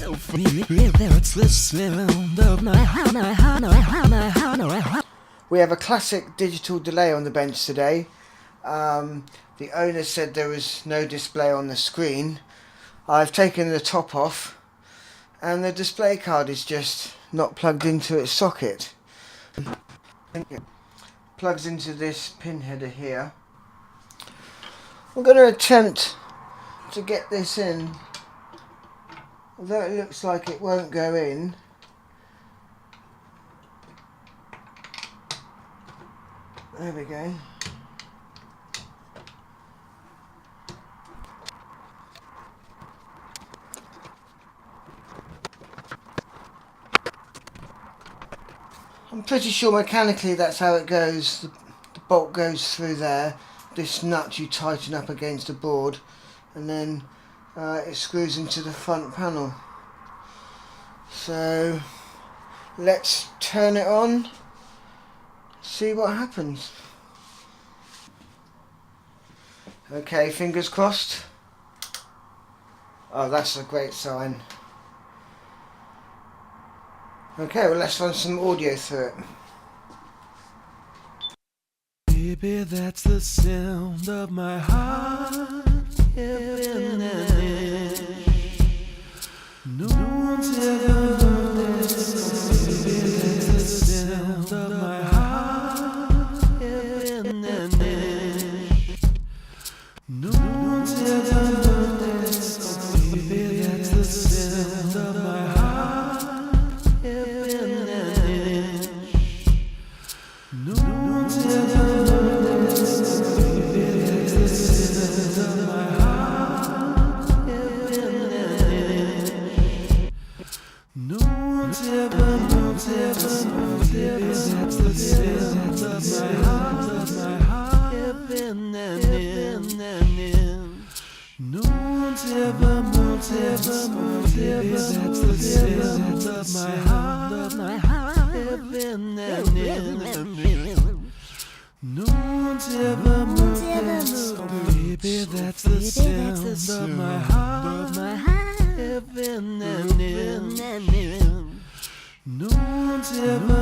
so free. That's the sound of my heart. We have a classic digital delay on the bench today. The owner said there was no display on the screen. I've taken the top off and the display card is just not plugged into its socket. It plugs into this pin header here. I'm going to attempt to get this in, although it looks like it won't go in. There we go. I'm pretty sure mechanically that's how it goes. The bolt goes through there. This nut you tighten up against the board and then it screws into the front panel. So let's turn it on, see what happens. Okay, fingers crossed. Oh, that's a great sign. Okay, well, let's run some audio through it. Baby, that's the sound of my heart. No one's ever noticed. Baby, that's the sound of my heart. No one's ever noticed. Baby, that's the sound of my heart. No one's ever noticed. Baby, that's the sound of my heart. No one's ever noticed. Baby, that's the sound of my heart. No one's ever noticed. Baby, that's the sound of my heart. No one's ever noticed. Baby, that's the sound of my heart. No one's ever